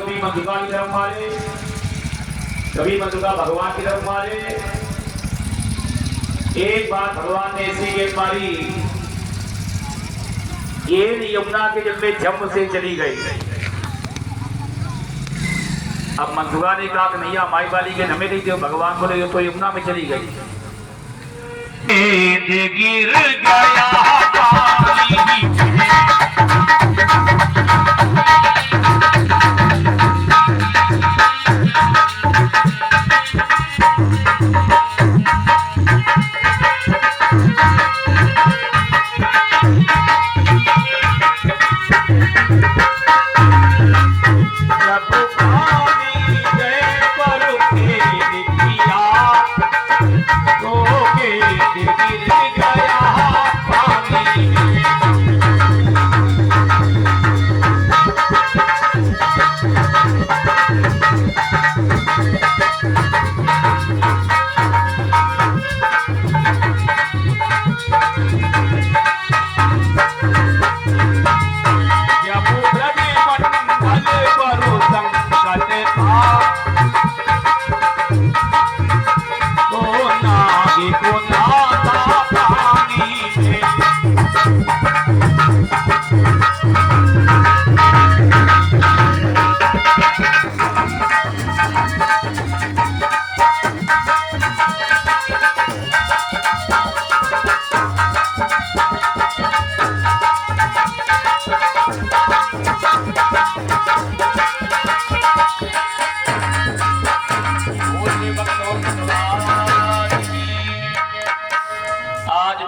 कभी मंजुका की तरफ मारे, कभी मंजुका भगवान की तरफ मारे। एक बार भगवान ने ऐसी गेंद मारी, गेंद यमुना के जल में जम से चली गई। अब मंजुका ने कहा कि नैया माई वाली गेंद हमें नहीं दो, भगवान बोले तो यमुना में चली गई। गिर गया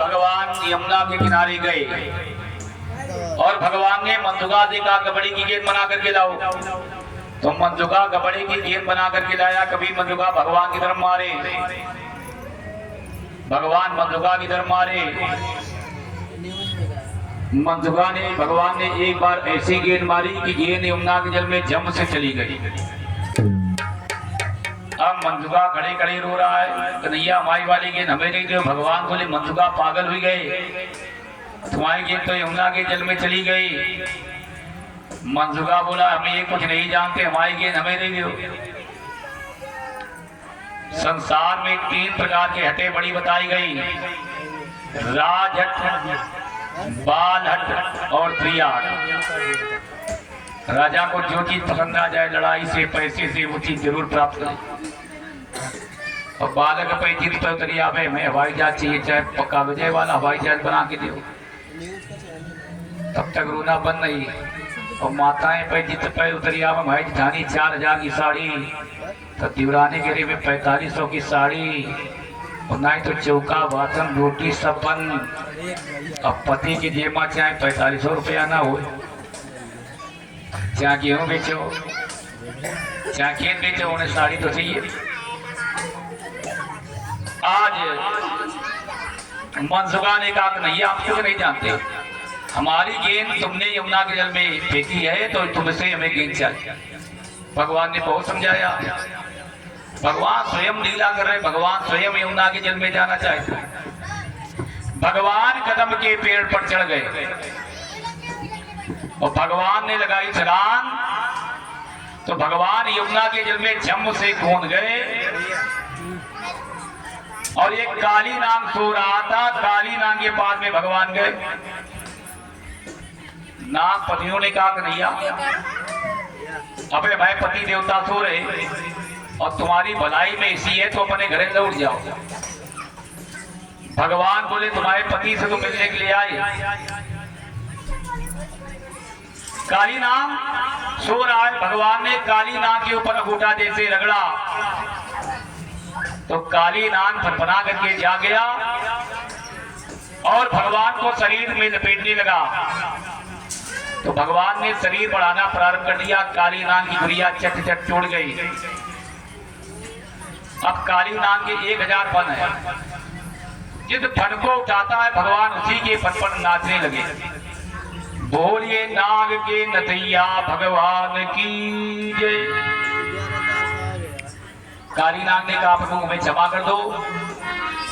पानी यमुना के किनारे गए और भगवान ने मंजुका से कहा कबड्डी की गेंद बना करके लाओ। तो मंजुका कबड्डी की गेंद बना करके लाया। कभी मंजुका भगवान की तरफ मारे, भगवान मंजुका की तरफ मारे। मंजुका ने भगवान ने एक बार ऐसी गेंद मारी कि गेंद यमुना के जल में जम से चली गई। अब मंजुका खड़े खड़े रो रहा है, कन्हैया माई वाली गेंद हमें नहीं दो। भगवान बोले मंजुका पागल हुई गए, तुम्हारी गेंद तो यमुना के जल में चली गई। मंजुका बोला हमें ये कुछ नहीं जानते, हमारी गेंद हमें नहीं दो। संसार में 3 प्रकार के हटे बड़ी बताई गई, राजहट, बालहट और त्रियाहट। राजा को जो चीज पसंद आ जाए, लड़ाई से पैसे से, वो चीज जरूर प्राप्त करे। और बालक पे जिद पर उतरिया पे हमें हवाई जहाज चाहिए, चाहे पक्का विजय वाला हवाई जहाज बना के दो। तब तक रोना बंद नहीं। और माताएं पे जिद पे उतरिया में भाई जिठानी 4000 की साड़ी, तो दिवराने के लिए 4500 की साड़ी, और ना ही तो चौका बासन रोटी सब बन। अब पति की जेमा चाहे 4500 रुपया ना हो, चाहे गेहूं बेचो चाहे खेत बेचो, उन्हें साड़ी तो चाहिए। आज मंजुका ने कहा नहीं आप कुछ नहीं जानते, हमारी गेंद तुमने यमुना के जल में फेंकी है तो तुमसे हमें गेंद चाहिए। भगवान ने बहुत समझाया, भगवान स्वयं लीला कर रहे, भगवान स्वयं यमुना के जल में जाना चाहते। भगवान कदम के पेड़ पर चढ़ गए और भगवान ने लगाई छलांग, तो भगवान यमुना के जल में झम से कूद गए। और एक काली नाग सो रहा था, काली नाग के पास में भगवान गए। नाग पतियों ने कहा कि नैया अबे भाई पति देवता सो रहे और तुम्हारी भलाई में इसी है तो अपने घरे लौट जाओ। भगवान बोले तुम्हारे पति से तो मिलने के लिए आए। काली नाग सो रहा है, भगवान ने काली नाग के ऊपर अंगूठा जैसे रगड़ा तो काली नाग फनफना करके जा गया और भगवान को शरीर में लपेटने लगा। तो भगवान ने शरीर बढ़ाना प्रारंभ कर दिया, काली नाग की गुड़िया चट चट टूट गई। अब काली नाग के 1000 फन है, जिस फन को उठाता है भगवान उसी के फन पर नाचने लगे। बोलिए नाग के नथैया भगवान की जय। काली नाग ने कहा प्रभु हमें क्षमा कर दो,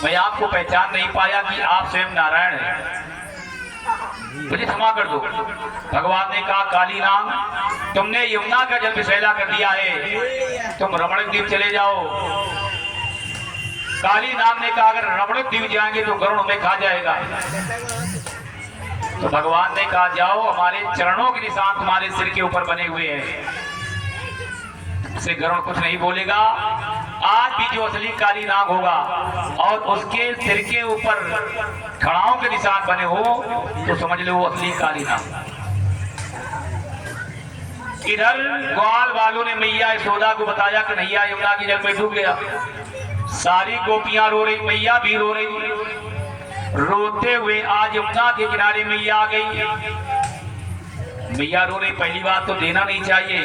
मैं आपको पहचान नहीं पाया कि आप स्वयं नारायण हैं। मुझे क्षमा कर दो। भगवान ने कहा काली नाग, तुमने यमुना का जल विषैला कर दिया है, तुम रमण द्वीप चले जाओ। काली नाग ने कहा अगर रमण द्वीप जाएंगे तो गरुड़ हमें खा जाएगा। तो भगवान ने कहा जाओ, हमारे चरणों के निशान तुम्हारे सिर के ऊपर बने हुए हैं, से गरुड़ कुछ नहीं बोलेगा। आज भी जो असली काली नाग होगा और उसके सिर के ऊपर खड़ाओं के निशान बने हो तो समझ लो वो असली काली नाग। इधर ग्वाल वालों ने मैया यशोदा को बताया कि नैया यमुना के जल में डूब गया। सारी गोपियां रो रही, मैया भी रो रही। रोते हुए आज यमुना के किनारे मैया आ गई। मैया रो रही, पहली बात तो देना नहीं चाहिए,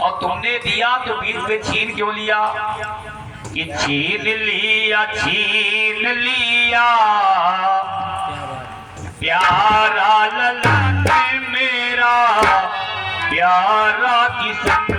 और तुमने दिया तो बीच पे छीन क्यों लिया? कि छीन लिया प्यारा ललन मेरा, प्यारा किसान।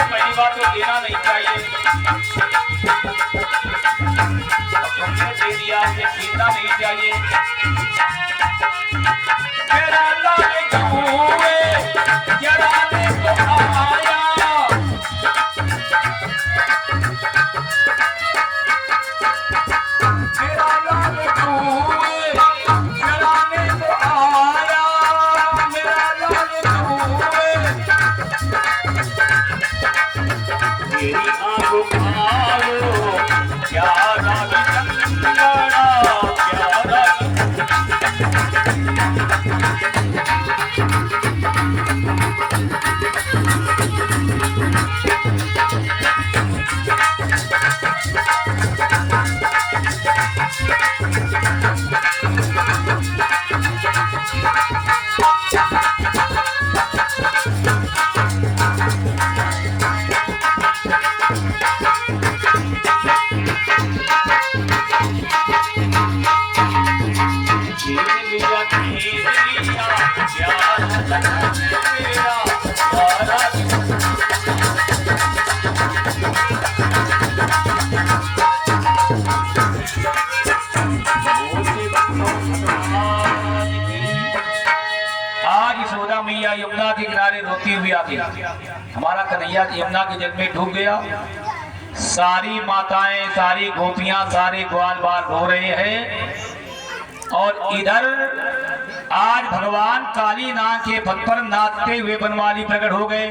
पहली बात तो देना नहीं चाहिए, तुमने दे दिया, छीनना नहीं चाहिए। मेरा लाल हुए जराने को आया, मेरा लाल हुए जराने को आया, मेरा लाल हुए मेरी आंखों खाओ, प्यारा चंदना प्यारा। आज यशोदा मैया यमुना के किनारे रोती हुई आ गई। हमारा कन्हैया यमुना के जल में डूब गया। सारी माताएं, सारी गोपियां, सारे ग्वाल बाल रो रहे हैं, और इधर आज भगवान काली नाग के पद पर नाचते हुए बनवाली प्रकट हो गए।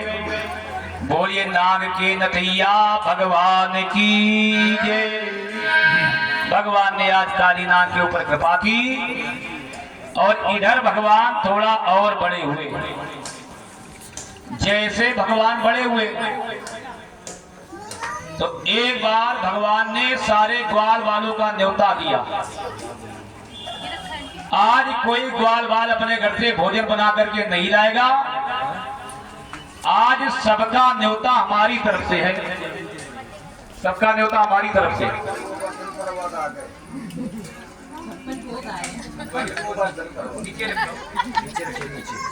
बोलिए नाग के नथैया भगवान की जय। भगवान ने आज काली नाग के ऊपर कृपा की, और इधर भगवान थोड़ा और बड़े हुए। जैसे भगवान बड़े हुए तो एक बार भगवान ने सारे ग्वाल वालों का न्योता दिया। आज कोई ग्वाल बाल अपने घर से भोजन बना करके नहीं लाएगा, आज सबका न्योता हमारी तरफ से है, सबका न्योता हमारी तरफ से। होता है। नीचे रखो नीचे